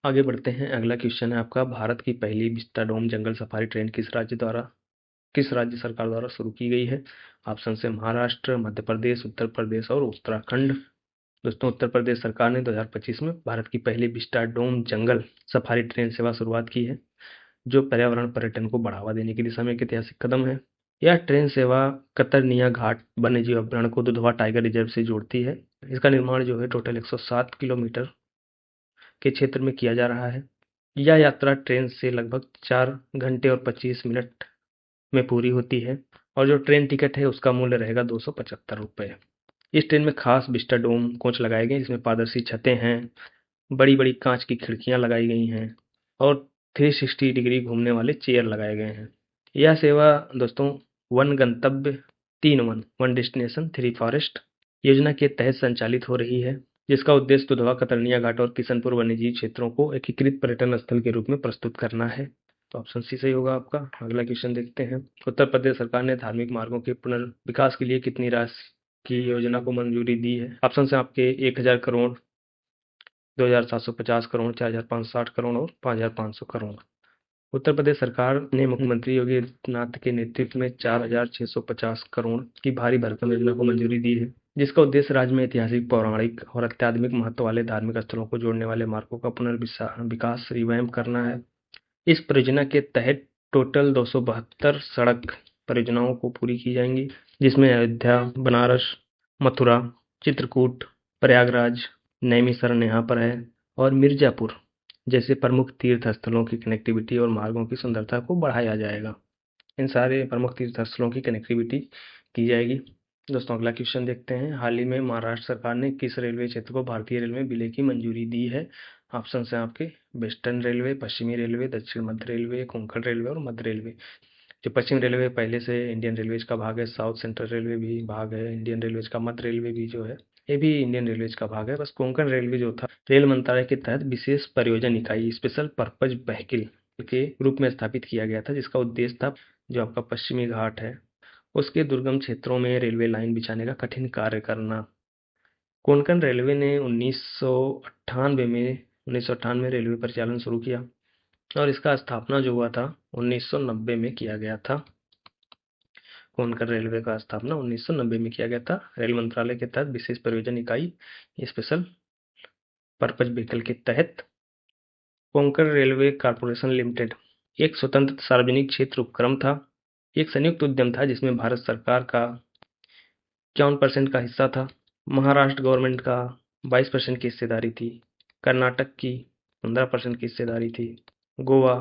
आगे बढ़ते हैं। अगला क्वेश्चन है आपका, भारत की पहली विस्टाडोम जंगल सफारी ट्रेन किस राज्य सरकार द्वारा शुरू की गई है? ऑप्शन है महाराष्ट्र, मध्य प्रदेश, उत्तर प्रदेश और उत्तराखंड। दोस्तों, उत्तर प्रदेश सरकार ने 2025 में भारत की पहली विस्टाडोम जंगल सफारी ट्रेन सेवा शुरुआत की है, जो पर्यावरण पर्यटन को बढ़ावा देने की दिशा में एक ऐतिहासिक कदम है। यह ट्रेन सेवा कतरनिया घाट वन्यजीव अभयारण्य को दुधवा टाइगर रिजर्व से जोड़ती है। इसका निर्माण जो है टोटल 107 किलोमीटर के क्षेत्र में किया जा रहा है। यह यात्रा ट्रेन से लगभग 4 घंटे और 25 मिनट में पूरी होती है और जो ट्रेन टिकट है उसका मूल्य रहेगा 275 रुपये। इस ट्रेन में खास विस्टाडोम कोच लगाए गए, जिसमें पारदर्शी छतें हैं, बड़ी बड़ी कांच की खिड़कियां लगाई गई हैं और 360 डिग्री घूमने वाले चेयर लगाए गए हैं। यह सेवा दोस्तों वन गंतव्य 3 वन, वन डेस्टिनेशन 3 फॉरेस्ट योजना के तहत संचालित हो रही है, जिसका उद्देश्य दुधवा, कतरनिया घाट और किशनपुर वन्यजीव क्षेत्रों को एकीकृत पर्यटन स्थल के रूप में प्रस्तुत करना है। तो ऑप्शन सी सही होगा आपका। अगला क्वेश्चन देखते हैं। उत्तर प्रदेश सरकार ने धार्मिक मार्गों के पुनर्विकास के लिए कितनी राशि की योजना को मंजूरी दी है? ऑप्शन है आपके 1000 करोड़, 2750 करोड़, 4560 करोड़ और 5500 करोड़। उत्तर प्रदेश सरकार ने मुख्यमंत्री योगी आदित्यनाथ के नेतृत्व में 4650 करोड़ की भारी भरकम योजना को मंजूरी दी है, जिसका उद्देश्य राज्य में ऐतिहासिक, पौराणिक और अत्याधुनिक महत्व वाले धार्मिक स्थलों को जोड़ने वाले मार्गों का पुनर्विकास रिवैम्प करना है। इस परियोजना के तहत टोटल 272 सड़क परियोजनाओं को पूरी की जाएंगी, जिसमें अयोध्या, बनारस, मथुरा, चित्रकूट, प्रयागराज, नैमिषारण्य यहाँ पर है और मिर्जापुर जैसे प्रमुख तीर्थ स्थलों की कनेक्टिविटी और मार्गों की सुंदरता को बढ़ाया जाएगा। इन सारे प्रमुख तीर्थ स्थलों की कनेक्टिविटी की जाएगी। दोस्तों, अगला क्वेश्चन देखते हैं। हाल ही में महाराष्ट्र सरकार ने किस रेलवे क्षेत्र को भारतीय रेलवे में विलय की मंजूरी दी है? ऑप्शन है आपके वेस्टर्न रेलवे, पश्चिमी रेलवे, दक्षिण मध्य रेलवे, कोंकण रेलवे और मध्य रेलवे। जो पश्चिम रेलवे पहले से इंडियन रेलवेज का भाग है, साउथ सेंट्रल रेलवे भी भाग है इंडियन रेलवेज का, मध्य रेलवे भी जो है ये भी इंडियन रेलवेज का भाग है। बस कोंकण रेलवे जो था रेल मंत्रालय के तहत विशेष परियोजना इकाई, स्पेशल पर्पज व्हीकल के रूप में स्थापित किया गया था, जिसका उद्देश्य था जो आपका पश्चिमी घाट है उसके दुर्गम क्षेत्रों में रेलवे लाइन बिछाने का कठिन कार्य करना। कोंकण रेलवे ने 1998 में रेलवे परिचालन शुरू किया और इसका स्थापना जो हुआ था 1990 में किया गया था। कोंकण रेलवे का स्थापना 1990 में किया गया था रेल मंत्रालय के तहत विशेष परियोजना इकाई स्पेशल पर्पज व्हीकल के तहत। कोंकण रेलवे कॉर्पोरेशन लिमिटेड एक स्वतंत्र सार्वजनिक क्षेत्र उपक्रम था, एक संयुक्त उद्यम था जिसमें भारत सरकार का 51% का हिस्सा था, महाराष्ट्र गवर्नमेंट का 22% की हिस्सेदारी थी, कर्नाटक की 15% की हिस्सेदारी थी, गोवा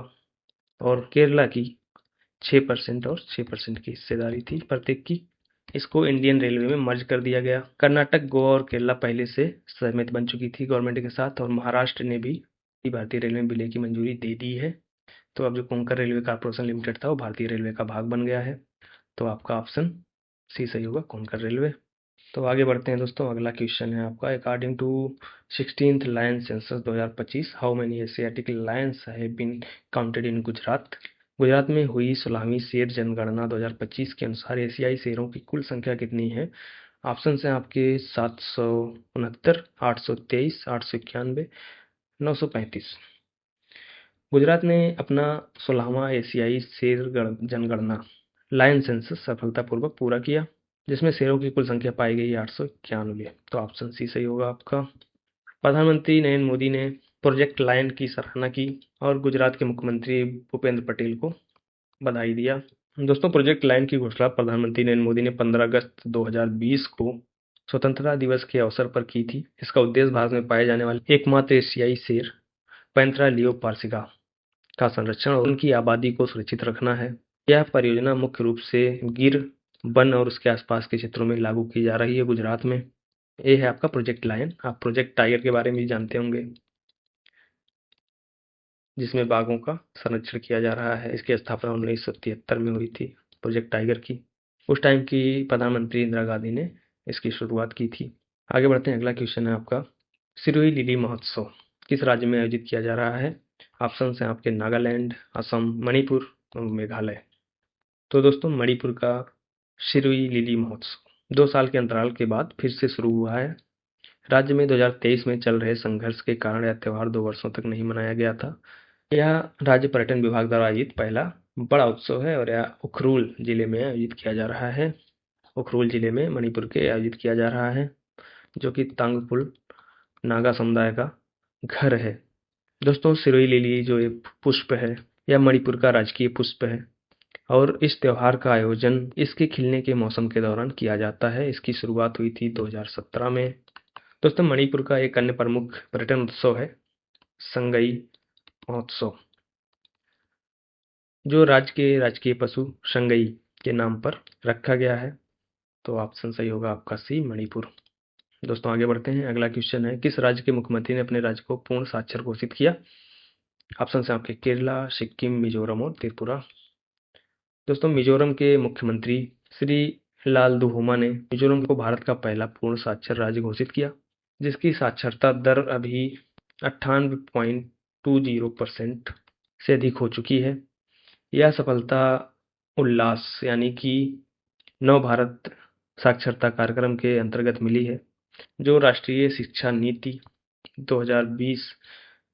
और केरला की 6% और 6% की हिस्सेदारी थी प्रत्येक की। इसको इंडियन रेलवे में मर्ज कर दिया गया। कर्नाटक, गोवा और केरला पहले से सहमति बन चुकी थी गवर्नमेंट के साथ और महाराष्ट्र ने भी भारतीय रेलवे में विलय की मंजूरी दे दी है। तो अब जो कोंकण रेलवे कॉर्पोरेशन लिमिटेड था वो भारतीय रेलवे का भाग बन गया है। तो आपका ऑप्शन सी सही होगा, कोंकण रेलवे। तो आगे बढ़ते हैं दोस्तों, अगला क्वेश्चन है आपका, according to 16th lion census 2025 how many Asiatic lions have been counted in Gujarat. Gujarat में हुई 16वीं शेर जनगणना 2025 के अनुसार एशियाई शेरों की कुल संख्या कितनी है। ऑप्शन हैं आपके 769, 823, 891, 935। गुजरात ने अपना 16वां एशियाई शेर जनगणना लायन सेंसस सफलतापूर्वक पूरा किया, जिसमें शेरों की कुल संख्या पाई गई 891। तो ऑप्शन सी सही होगा आपका। प्रधानमंत्री नरेंद्र मोदी ने प्रोजेक्ट लायन की सराहना की और गुजरात के मुख्यमंत्री भूपेंद्र पटेल को बधाई दिया। दोस्तों, प्रोजेक्ट लायन की घोषणा प्रधानमंत्री नरेंद्र मोदी ने 15 अगस्त 2020 को स्वतंत्रता दिवस के अवसर पर की थी। इसका उद्देश्य भारत में पाए जाने वाले एकमात्र एशियाई शेर पैंथेरा लियोपार्सिका का संरक्षण और उनकी आबादी को सुरक्षित रखना है। यह परियोजना मुख्य रूप से गिर वन और उसके आसपास के क्षेत्रों में लागू की जा रही है गुजरात में। ये है आपका प्रोजेक्ट लायन। आप प्रोजेक्ट टाइगर के बारे में भी जानते होंगे, जिसमें बाघों का संरक्षण किया जा रहा है। इसकी स्थापना 1973 में हुई थी प्रोजेक्ट टाइगर की। उस टाइम की प्रधानमंत्री इंदिरा गांधी ने इसकी शुरुआत की थी। आगे बढ़ते हैं, अगला क्वेश्चन है आपका, सिरोही लिली महोत्सव किस राज्य में आयोजित किया जा रहा है। ऑप्शन हैं आपके नागालैंड, असम, मणिपुर और मेघालय। तो दोस्तों, मणिपुर का सिरोही लिली महोत्सव 2 साल के अंतराल के बाद फिर से शुरू हुआ है। राज्य में 2023 में चल रहे संघर्ष के कारण यह त्यौहार 2 वर्षों तक नहीं मनाया गया था। यह राज्य पर्यटन विभाग द्वारा आयोजित पहला बड़ा उत्सव है और यह उखरूल जिले में आयोजित किया जा रहा है। उखरूल जिले में मणिपुर के आयोजित किया जा रहा है, जो कि तांगपुल नागा समुदाय का घर है। दोस्तों, सिरोही लिली जो एक पुष्प है, यह मणिपुर का राजकीय पुष्प है और इस त्योहार का आयोजन इसके खिलने के मौसम के दौरान किया जाता है। इसकी शुरुआत हुई थी 2017 में। दोस्तों, मणिपुर का एक अन्य प्रमुख पर्यटन उत्सव है संगई महोत्सव, जो राज्य के राजकीय पशु संगई के नाम पर रखा गया है। तो ऑप्शन सही होगा आपका सी, मणिपुर। दोस्तों, आगे बढ़ते हैं, अगला क्वेश्चन है, किस राज्य के मुख्यमंत्री ने अपने राज्य को पूर्ण साक्षर घोषित किया। ऑप्शन हैं आपके केरला, सिक्किम, मिजोरम और त्रिपुरा। दोस्तों, मिजोरम के मुख्यमंत्री श्री लालदुहोमा ने मिजोरम को भारत का पहला पूर्ण साक्षर राज्य घोषित किया, जिसकी साक्षरता दर अभी 98.20% से अधिक हो चुकी है। यह सफलता उल्लास यानी कि नव भारत साक्षरता कार्यक्रम के अंतर्गत मिली है, जो राष्ट्रीय शिक्षा नीति 2020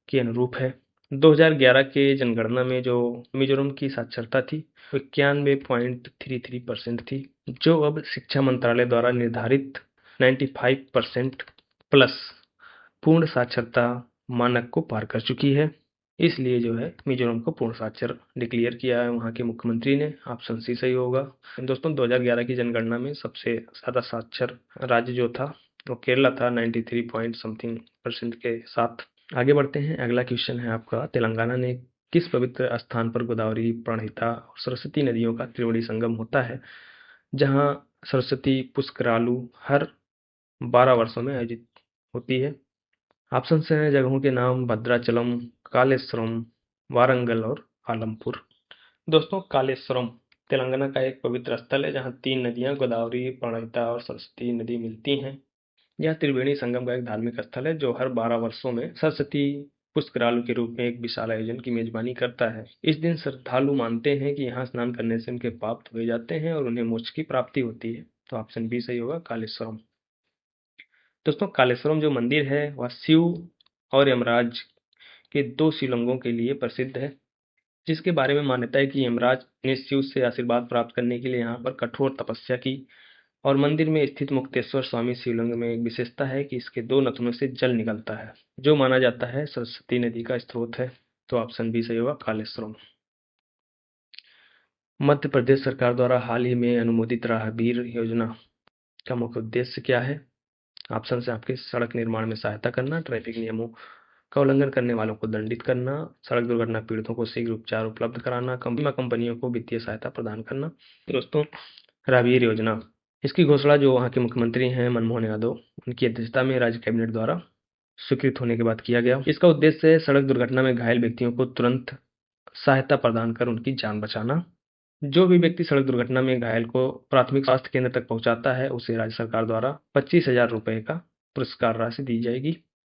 के अनुरूप है। 2011 के जनगणना में जो मिजोरम की साक्षरता थी 91.33% थी, जो अब शिक्षा मंत्रालय द्वारा निर्धारित 95% प्लस पूर्ण साक्षरता मानक को पार कर चुकी है। इसलिए जो है मिजोरम को पूर्ण साक्षर डिक्लेयर किया है वहाँ के मुख्यमंत्री ने। ऑप्शन सी सही होगा। दोस्तों, 2011 की जनगणना में सबसे ज़्यादा साक्षर राज्य जो था वो केरला था 93 पॉइंट समथिंग % के साथ। आगे बढ़ते हैं, अगला क्वेश्चन है आपका, तेलंगाना ने किस पवित्र स्थान पर गोदावरी, प्रणहिता और सरस्वती नदियों का त्रिवेणी संगम होता है, जहां सरस्वती पुष्करालू हर 12 वर्षों में आयोजित होती है। ऑप्शन हैं जगहों के नाम भद्राचलम, कालेश्वरम, वारंगल और आलमपुर। दोस्तों, कालेश्वरम तेलंगाना का एक पवित्र स्थल है जहां 3 नदियां गोदावरी, प्रणहिता और सरस्वती नदी मिलती हैं। यह त्रिवेणी संगम का एक धार्मिक स्थल है जो हर 12 वर्षों में सरस्वती पुष्करालू के रूप में एक विशाल आयोजन की मेजबानी करता है। इस दिन श्रद्धालु मानते हैं कि यहाँ स्नान करने से उनके पाप धोए जाते हैं और उन्हें मोक्ष की प्राप्ति होती है। तो ऑप्शन बी सही होगा, कालेश्वरम। दोस्तों, कालेश्वरम जो मंदिर है वह शिव और यमराज के 2 शिवलिंगों के लिए प्रसिद्ध है, जिसके बारे में मान्यता है कि यमराज ने शिव से आशीर्वाद प्राप्त करने के लिए यहाँ पर कठोर तपस्या की। और मंदिर में स्थित मुक्तेश्वर स्वामी शिवलिंग में एक विशेषता है कि इसके 2 नथनों से जल निकलता है, जो माना जाता है सरस्वती नदी का स्रोत है। तो ऑप्शन बी सही होगा, कालेश्वरम। मध्य प्रदेश सरकार द्वारा हाल ही में अनुमोदित राहगीर योजना का मुख्य उद्देश्य क्या है। ऑप्शन से आपके सड़क निर्माण में सहायता करना, ट्रैफिक नियमों का उल्लंघन करने वालों को दंडित करना, सड़क दुर्घटना पीड़ितों को शीघ्र उपचार उपलब्ध कराना, बीमा कंपनियों को वित्तीय सहायता प्रदान करना। दोस्तों, राहगीर योजना, इसकी घोषणा जो वहाँ के मुख्यमंत्री हैं मनमोहन यादव, उनकी अध्यक्षता में राज्य कैबिनेट द्वारा स्वीकृत होने के बाद किया गया। इसका उद्देश्य है सड़क दुर्घटना में घायल व्यक्तियों को तुरंत सहायता प्रदान कर उनकी जान बचाना। जो भी व्यक्ति सड़क दुर्घटना में घायल को प्राथमिक स्वास्थ्य केंद्र तक पहुंचाता है, उसे राज्य सरकार द्वारा 25,000 रुपए का पुरस्कार राशि दी जाएगी।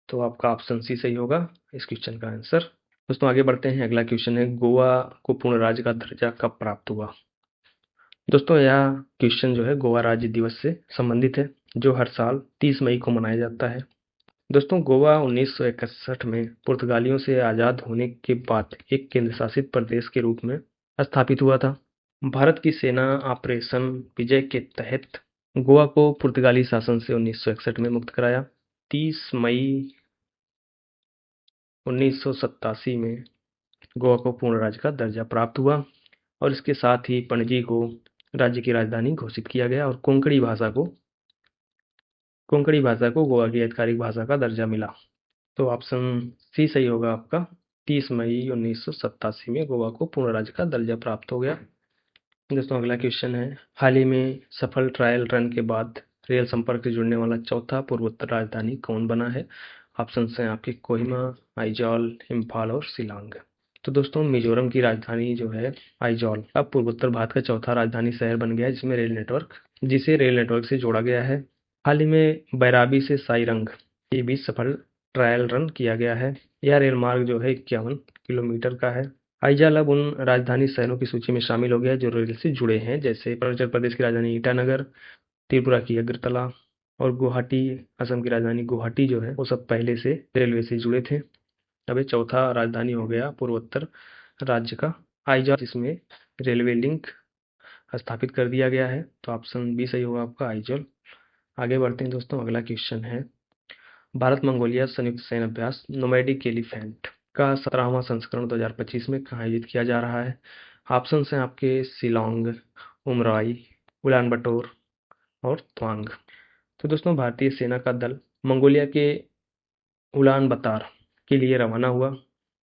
तो आपका ऑप्शन सी सही होगा इस क्वेश्चन का आंसर। दोस्तों आगे बढ़ते हैं। अगला क्वेश्चन है, गोवा को पूर्ण राज्य का दर्जा कब प्राप्त हुआ? दोस्तों यह क्वेश्चन जो है गोवा राज्य दिवस से संबंधित है, जो हर साल 30 मई को मनाया जाता है। दोस्तों गोवा 1961 में पुर्तगालियों से आज़ाद होने के बाद एक केंद्र शासित प्रदेश के रूप में स्थापित हुआ था। भारत की सेना ऑपरेशन विजय के तहत गोवा को पुर्तगाली शासन से 1961 में मुक्त कराया। 30 मई 1987 में गोवा को पूर्ण राज्य का दर्जा प्राप्त हुआ और इसके साथ ही पणजी को राज्य की राजधानी घोषित किया गया और कोंकणी भाषा को गोवा की आधिकारिक भाषा का दर्जा मिला। तो ऑप्शन सी सही होगा आपका। 30 मई 1987 में गोवा को पूर्ण राज्य का दर्जा प्राप्त हो गया। दोस्तों अगला क्वेश्चन है, हाल ही में सफल ट्रायल रन के बाद रेल संपर्क से जुड़ने वाला चौथा पूर्वोत्तर राजधानी कौन बना है? ऑप्शन हैं आपके कोहिमा, आइजॉल, इम्फाल और शिलांग। तो दोस्तों मिजोरम की राजधानी जो है आइजॉल अब पूर्वोत्तर भारत का चौथा राजधानी शहर बन गया है, जिसे रेल नेटवर्क से जोड़ा गया है। हाल ही में बैराबी से साइरंग के बीच सफल ट्रायल रन किया गया है। यह रेल मार्ग जो है 51 किलोमीटर का है। आइजॉल अब उन राजधानी शहरों की सूची में शामिल हो गया जो रेल से जुड़े हैं, जैसे अरुणाचल प्रदेश की राजधानी ईटानगर, त्रिपुरा की अगरतला और गुवाहाटी, असम की राजधानी गुवाहाटी जो है वो सब पहले से रेलवे से जुड़े थे। अब ये चौथा राजधानी हो गया पूर्वोत्तर राज्य का आइजॉल, जिसमें रेलवे लिंक स्थापित कर दिया गया है। तो ऑप्शन बी सही होगा आपका आइजॉल। आगे बढ़ते हैं दोस्तों। अगला क्वेश्चन है, भारत मंगोलिया संयुक्त सैन्य अभ्यास नोमैडिक एलिफेंट का 17वां संस्करण 2025 में कहाँ आयोजित किया जा रहा है? ऑप्शन हैं आपके शिलोंग, उमराई, उलान बटोर और तवांग। तो दोस्तों भारतीय सेना का दल मंगोलिया के उलान बतार के लिए रवाना हुआ,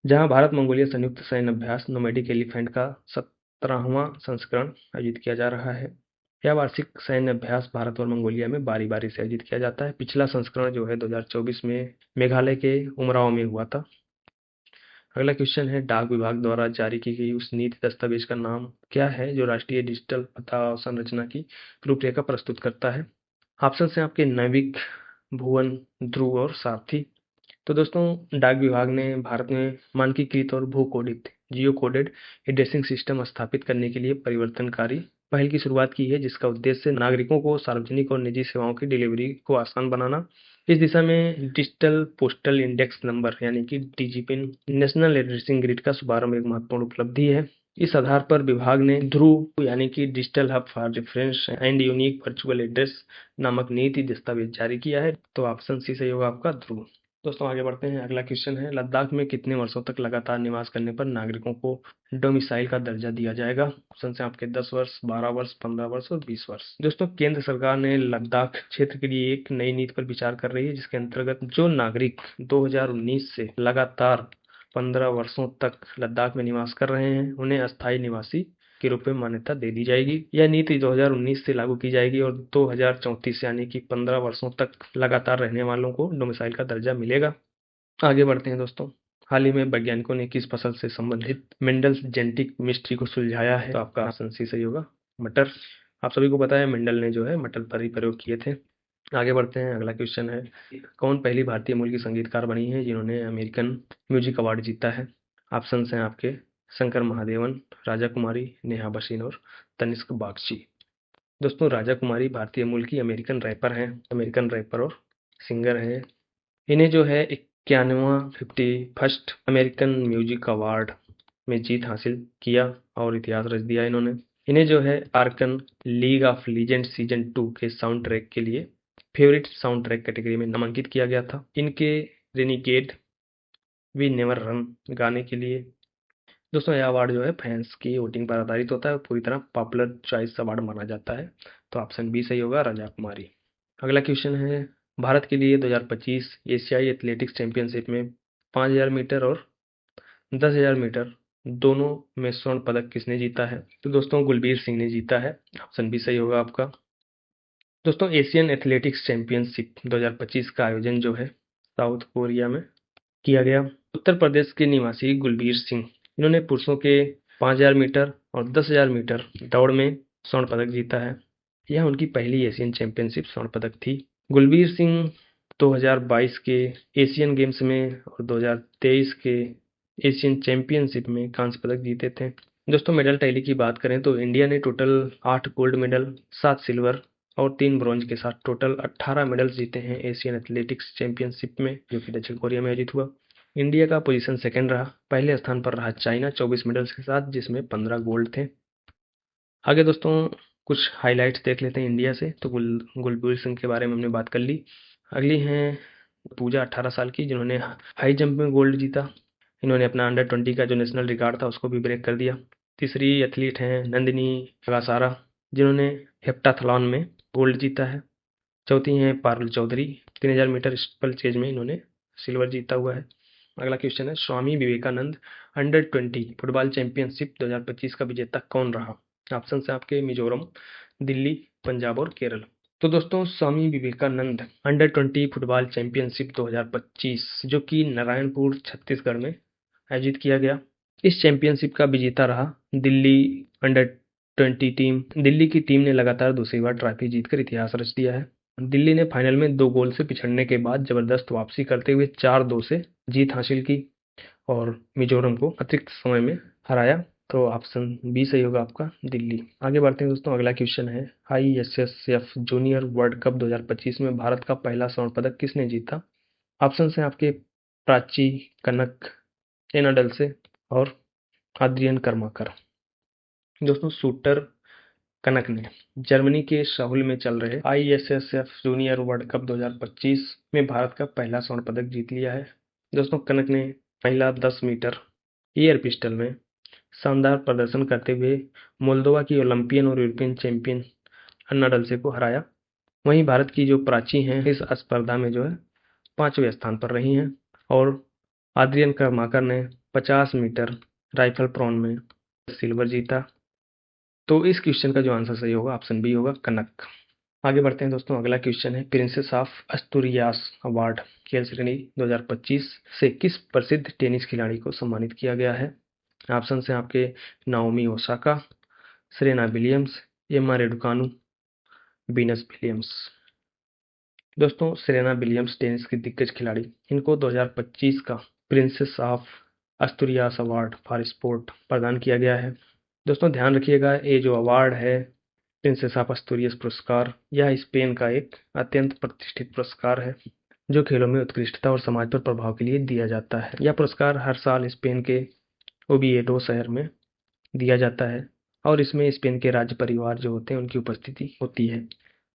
जहां भारत मंगोलिया संयुक्त सैन्य अभ्यास नोमैडिक एलिफेंट का 17वां संस्करण आयोजित किया जा रहा है। यह वार्षिक सैन्य अभ्यास भारत और मंगोलिया में बारी बारी से आयोजित किया जाता है। पिछला संस्करण जो है 2024 में मेघालय के उमराव में हुआ था। अगला क्वेश्चन है, डाक विभाग द्वारा जारी की गई उस नीति दस्तावेज का नाम क्या है जो राष्ट्रीय डिजिटल पता संरचना की रूपरेखा प्रस्तुत करता है? ऑप्शन हैं आपके नैविक, भुवन, ध्रुव और सारथी। तो दोस्तों डाक विभाग ने भारत में मानकीकृत और भू कोडित जियो कोडेड एड्रेसिंग सिस्टम स्थापित करने के लिए परिवर्तनकारी पहल की शुरुआत की है, जिसका उद्देश्य नागरिकों को सार्वजनिक और निजी सेवाओं की डिलीवरी को आसान बनाना। इस दिशा में डिजिटल पोस्टल इंडेक्स नंबर यानी कि डीजीपिन नेशनल एड्रेसिंग ग्रिड का शुभारंभ एक महत्वपूर्ण उपलब्धि है। इस आधार पर विभाग ने ध्रुव यानी कि digital hub for reference and unique virtual address नामक नीति दस्तावेज जारी किया है। तो ऑप्शन सी सही होगा आपका, ध्रुव। दोस्तों आगे बढ़ते हैं। अगला क्वेश्चन है, लद्दाख में कितने वर्षों तक लगातार निवास करने पर नागरिकों को डोमिसाइल का दर्जा दिया जाएगा? ऑप्शन है आपके 10 वर्ष, 12 वर्ष, 15 वर्ष और 20 वर्ष। दोस्तों केंद्र सरकार ने लद्दाख क्षेत्र के लिए एक नई नीति पर विचार कर रही है, जिसके अंतर्गत जो नागरिक 2019 से लगातार 15 वर्षों तक लद्दाख में निवास कर रहे हैं, उन्हें अस्थायी निवासी के रूप में मान्यता दे दी जाएगी। यह नीति 2019 से लागू की जाएगी और 2034 यानी कि 15 वर्षों तक लगातार रहने वालों को डोमिसाइल का दर्जा मिलेगा। आगे बढ़ते हैं दोस्तों। हाल ही में वैज्ञानिकों ने किस फसल से संबंधित मेंडल्स जेनेटिक मिस्ट्री को सुलझाया है? तो आपका ऑप्शन सी सही होगा, मटर। आप सभी को पता है मेंडल ने जो है मटर पर ही प्रयोग किए थे। आगे बढ़ते हैं। अगला क्वेश्चन है, कौन पहली भारतीय मूल की संगीतकार बनी है जिन्होंने अमेरिकन म्यूजिक अवार्ड जीता है? ऑप्शन हैं आपके शंकर महादेवन, राजा कुमारी, नेहा भसीन और तनिष्क बागची। दोस्तों राजा कुमारी भारतीय मूल की अमेरिकन रैपर और सिंगर हैं। इन्हें जो है 51वां 51st अमेरिकन म्यूजिक अवार्ड में जीत हासिल किया और इतिहास रच दिया इन्होंने। इन्हें जो है Arkan league of legend season 2 के साउंड ट्रैक के लिए फेवरेट साउंड ट्रैक कैटेगरी में नामांकित किया गया था। इनके रेनिगेड वी नेवर रन गाने के लिए दोस्तों यह अवार्ड जो है फैंस की वोटिंग पर आधारित होता है और पूरी तरह पॉपुलर चॉइस अवार्ड माना जाता है। तो ऑप्शन बी सही होगा, राजा कुमारी। अगला क्वेश्चन है, भारत के लिए 2025 एशियाई एथलेटिक्स चैंपियनशिप में 5000 मीटर और 10,000 मीटर दोनों में स्वर्ण पदक किसने जीता है? तो दोस्तों गुलबीर सिंह ने जीता है। ऑप्शन बी सही होगा आपका। दोस्तों एशियन एथलेटिक्स चैंपियनशिप 2025 का आयोजन जो है साउथ कोरिया में किया गया। उत्तर प्रदेश के निवासी गुलबीर सिंह इन्होंने पुरुषों के 5000 मीटर और 10,000 मीटर दौड़ में स्वर्ण पदक जीता है। यह उनकी पहली एशियन चैंपियनशिप स्वर्ण पदक थी। गुलबीर सिंह 2022 के एशियन गेम्स में और 2023 के एशियन चैंपियनशिप में कांस्य पदक जीते थे। दोस्तों मेडल टैली की बात करें तो इंडिया ने टोटल 8 गोल्ड मेडल, 7 सिल्वर और 3 ब्रॉन्ज के साथ टोटल 18 मेडल्स जीते हैं एशियन एथलेटिक्स चैंपियनशिप में, जो कि दक्षिण कोरिया में आयोजित हुआ। इंडिया का पोजीशन सेकंड रहा। पहले स्थान पर रहा चाइना 24 मेडल्स के साथ, जिसमें 15 गोल्ड थे। आगे दोस्तों कुछ हाइलाइट्स देख लेते हैं इंडिया से। तो गुलबीर सिंह के बारे में हमने बात कर ली। अगली हैं पूजा 18 साल की, जिन्होंने हाई जंप में गोल्ड जीता। इन्होंने अपना अंडर 20 का जो नेशनल रिकॉर्ड था उसको भी ब्रेक कर दिया। तीसरी एथलीट हैं नंदिनी अगासारा, जिन्होंने हेप्टाथलॉन में गोल्ड जीता है। चौथी हैं Parul Chaudhary, 3000 metre steeplechase में इन्होंने सिल्वर जीता हुआ है। अगला क्वेश्चन है Swami Vivekananda under 20 football championship 2025 का विजेता कौन रहा? ऑप्शन है आपके मिजोरम, दिल्ली, पंजाब और केरल। तो दोस्तों स्वामी विवेकानंद अंडर 20 फुटबॉल चैंपियनशिप 2025 जो कि नारायणपुर छत्तीसगढ़ में आयोजित किया गया, इस चैंपियनशिप का विजेता रहा दिल्ली अंडर 20 टीम। दिल्ली की टीम ने लगातार दूसरी बार ट्रॉफी जीतकर इतिहास रच दिया है। दिल्ली ने फाइनल में 2 गोल से पिछड़ने के बाद जबरदस्त वापसी करते हुए 4-2 से जीत हासिल की और मिजोरम को अतिरिक्त समय में हराया। तो ऑप्शन बी सही होगा आपका, दिल्ली। आगे बढ़ते हैं दोस्तों, अगला क्वेश्चन है ISSF जूनियर वर्ल्ड कप 2025 में भारत का पहला स्वर्ण पदक किसने जीता? ऑप्शन है आपके प्राची, कनक, एनाडल से और आद्रियन कर्माकर। दोस्तों शूटर कनक ने जर्मनी के शाहुल में चल रहे ISSF जूनियर वर्ल्ड कप 2025 में भारत का पहला स्वर्ण पदक जीत लिया है। दोस्तों कनक ने महिला 10 मीटर एयर पिस्टल में शानदार प्रदर्शन करते हुए मोल्दोवा की ओलंपियन और यूरोपियन चैंपियन अन्ना डल्से को हराया। वहीं भारत की जो प्राची हैं इस स्पर्धा में जो है 5वें स्थान पर रही हैं और आद्रियन कर्माकर ने 50 मीटर राइफल प्रॉन में सिल्वर जीता। तो इस क्वेश्चन का जो आंसर सही होगा ऑप्शन बी होगा, कनक। आगे बढ़ते हैं दोस्तों, अगला क्वेश्चन है प्रिंसेस ऑफ अस्तूरियास अवार्ड खेल श्रेणी 2025 से किस प्रसिद्ध टेनिस खिलाड़ी को सम्मानित किया गया है? ऑप्शन है आपके Naomi Osaka, Serena Williams, Emma Raducanu, Venus Williams. दोस्तों सेरेना विलियम्स टेनिस की दिग्गज खिलाड़ी, इनको 2025 का princess of Asturias award for sport प्रदान किया गया है। दोस्तों ध्यान रखिएगा, ये जो अवार्ड है प्रिंसेस ऑफ अस्तूरियस पुरस्कार, यह स्पेन का एक अत्यंत प्रतिष्ठित पुरस्कार है जो खेलों में उत्कृष्टता और समाज पर प्रभाव के लिए दिया जाता है। यह पुरस्कार हर साल स्पेन के ओविएडो शहर में दिया जाता है और इसमें स्पेन के राज्य परिवार जो होते हैं उनकी उपस्थिति होती है।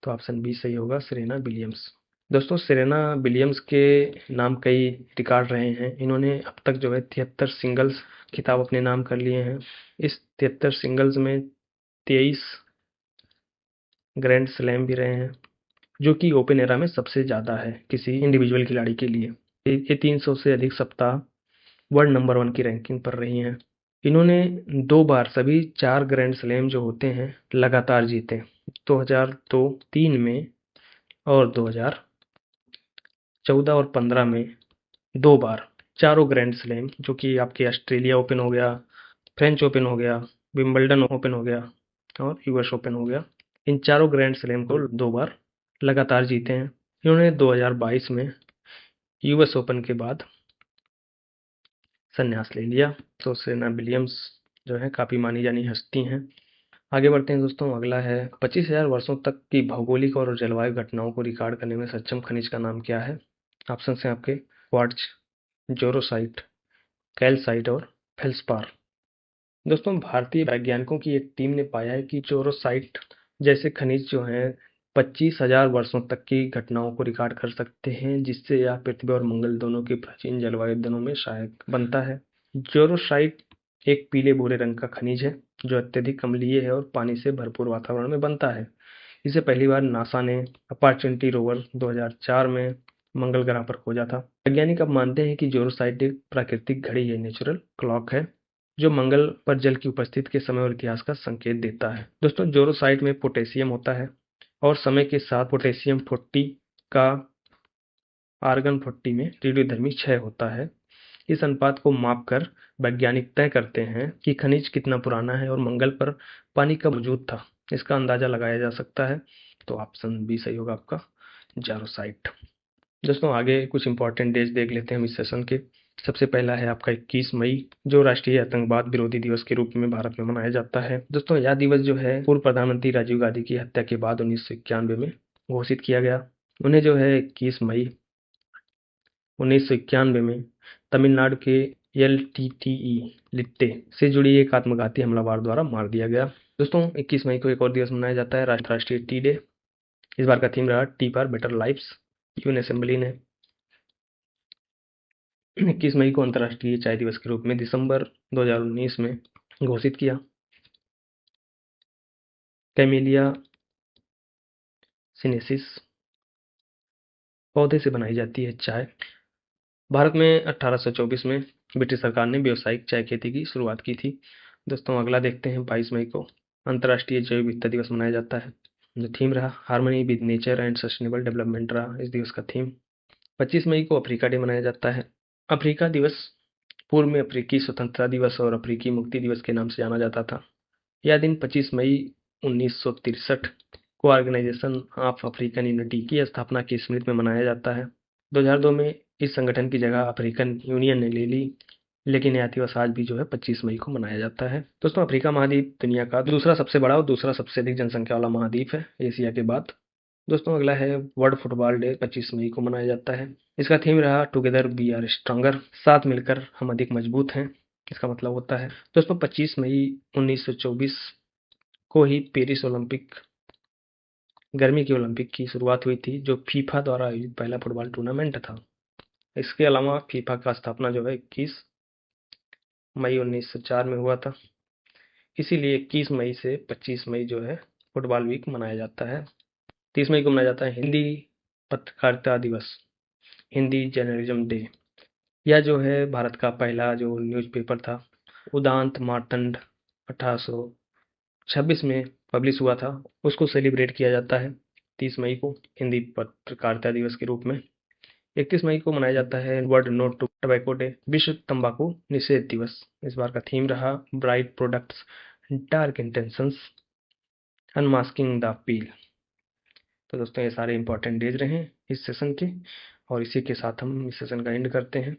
तो ऑप्शन बी सही होगा, सेरेना विलियम्स। दोस्तों सेरेना विलियम्स के नाम कई रिकॉर्ड रहे हैं। इन्होंने अब तक जो है 73 सिंगल्स खिताब अपने नाम कर लिए हैं। इस 73 सिंगल्स में 23 ग्रैंड स्लैम भी रहे हैं, जो कि ओपन एरा में सबसे ज़्यादा है किसी इंडिविजुअल खिलाड़ी के लिए। ये 300 से अधिक सप्ताह वर्ल्ड नंबर 1 की रैंकिंग पर रही हैं। इन्होंने 2 बार सभी 4 ग्रैंड स्लैम जो होते हैं लगातार जीते, 2002, 3 में और 2014 और 15 में 2 बार चारों ग्रैंड स्लैम, जो कि आपके ऑस्ट्रेलिया ओपन हो गया, फ्रेंच ओपन हो गया, विंबलडन ओपन हो गया और यूएस ओपन हो गया। इन चारों ग्रैंड स्लैम को 2 बार लगातार जीते हैं। इन्होंने 2022 में यूएस ओपन के बाद संन्यास ले लिया। तो सेरेना विलियम्स जो है काफ़ी मानी जानी हस्ती हैं। आगे बढ़ते हैं दोस्तों, अगला है 25,000 वर्षों तक की भौगोलिक और जलवायु घटनाओं को रिकॉर्ड करने में सक्षम खनिज का नाम क्या है? ऑप्शन हैं आपके क्वार्ट्ज, जोरोसाइट, कैल्साइट और फेल्सपार। दोस्तों भारतीय वैज्ञानिकों की एक टीम ने पाया है कि जोरोसाइट जैसे खनिज जो हैं 25,000 वर्षों तक की घटनाओं को रिकॉर्ड कर सकते हैं, जिससे यह पृथ्वी और मंगल दोनों के प्राचीन जलवायु अध्ययनों में सहायक बनता है। जोरोसाइट एक पीले भूरे रंग का खनिज है जो अत्यधिक अम्लीय है और पानी से भरपूर वातावरण में बनता है। इसे पहली बार नासा ने अपॉर्चुनिटी रोवर 2004 में मंगल ग्रह पर खोजा था। वैज्ञानिक अब मानते हैं कि जोरोसाइट एक प्राकृतिक घड़ी है, नेचुरल क्लॉक है, जो मंगल पर जल की उपस्थिति के समय और इतिहास का संकेत देता है। दोस्तों जोरोसाइट में पोटेशियम होता है और समय के साथ पोटेशियम 40 का आर्गन 40 में रेडियोधर्मी क्षय होता है। इस अनुपात को मापकर वैज्ञानिक तय करते हैं कि खनिज कितना पुराना है और मंगल पर पानी कब मौजूद था। इसका अंदाजा लगाया जा सकता है। तो ऑप्शन बी सही होगा आपका, जारोसाइट। दोस्तों आगे कुछ इंपॉर्टेंट डेज देख लेते हैं हम इस सेशन के। सबसे पहला है आपका 21 मई, जो राष्ट्रीय आतंकवाद विरोधी दिवस के रूप में भारत में मनाया जाता है। दोस्तों यह दिवस जो है पूर्व प्रधानमंत्री राजीव गांधी की हत्या के बाद 1991 में घोषित किया गया। उन्हें जो है 21 मई 1991 में तमिलनाडु के एलटीटीई लिट्टे से जुड़ी एक आत्मघाती हमलावर द्वारा मार दिया गया। दोस्तों 21 मई को एक और दिवस मनाया जाता है, राष्ट्रीय टी डे। इस बार का थीम रहा tea for better lifes. UN assembly ने 21 मई को अंतर्राष्ट्रीय चाय दिवस के रूप में दिसंबर 2019 में घोषित किया। कैमेलिया सिनेसिस पौधे से बनाई जाती है चाय। भारत में 1824 में ब्रिटिश सरकार ने व्यावसायिक चाय खेती की शुरुआत की थी। दोस्तों अगला देखते हैं, 22 मई को अंतर्राष्ट्रीय जैव विविधता दिवस मनाया जाता है। जो थीम रहा harmony with nature and sustainable development रहा इस दिवस का थीम। 25 मई को अफ्रीका डे मनाया जाता है। अफ्रीका दिवस पूर्व में अफ्रीकी स्वतंत्रता दिवस और अफ्रीकी मुक्ति दिवस के नाम से जाना जाता था। यह दिन 25 मई 1963 को ऑर्गेनाइजेशन ऑफ अफ्रीकन यूनिटी की स्थापना की स्मृति में मनाया जाता है। 2002 में इस संगठन की जगह अफ्रीकन यूनियन ने ले ली, लेकिन यह दिवस आज भी जो है 25 मई को मनाया जाता है। दोस्तों अफ्रीका महाद्वीप दुनिया का दूसरा सबसे बड़ा और दूसरा सबसे अधिक जनसंख्या वाला महाद्वीप है एशिया के बाद। दोस्तों अगला है वर्ल्ड फुटबॉल डे, 25 मई को मनाया जाता है। इसका थीम रहा टुगेदर वी आर स्ट्रॉन्गर, साथ मिलकर हम अधिक मजबूत हैं। इसका मतलब होता है दोस्तों 25 मई 1924 को ही पेरिस ओलंपिक गर्मी के ओलंपिक की शुरुआत हुई थी, जो फीफा द्वारा आयोजित पहला फुटबॉल टूर्नामेंट था। इसके अलावा फीफा का स्थापना जो है 21 मई 1904 में हुआ था। इसीलिए 21 मई से 25 मई जो है फुटबॉल वीक मनाया जाता है। 30 मई को मनाया जाता है हिंदी पत्रकारिता दिवस, हिंदी जर्नलिज्म डे। यह जो है भारत का पहला जो न्यूज़पेपर था, उदांत मार्तंड 1826 में पब्लिश हुआ था, उसको सेलिब्रेट किया जाता है 30 मई को हिंदी पत्रकारिता दिवस के रूप में। 31 मई को मनाया जाता है world no tobacco day, विश्व तंबाकू निषेध दिवस। इस बार का थीम रहा bright products dark intentions unmasking the appeal. तो दोस्तों ये सारे इंपॉर्टेंट डेज रहे इस सेशन के, और इसी के साथ हम इस सेशन का एंड करते हैं।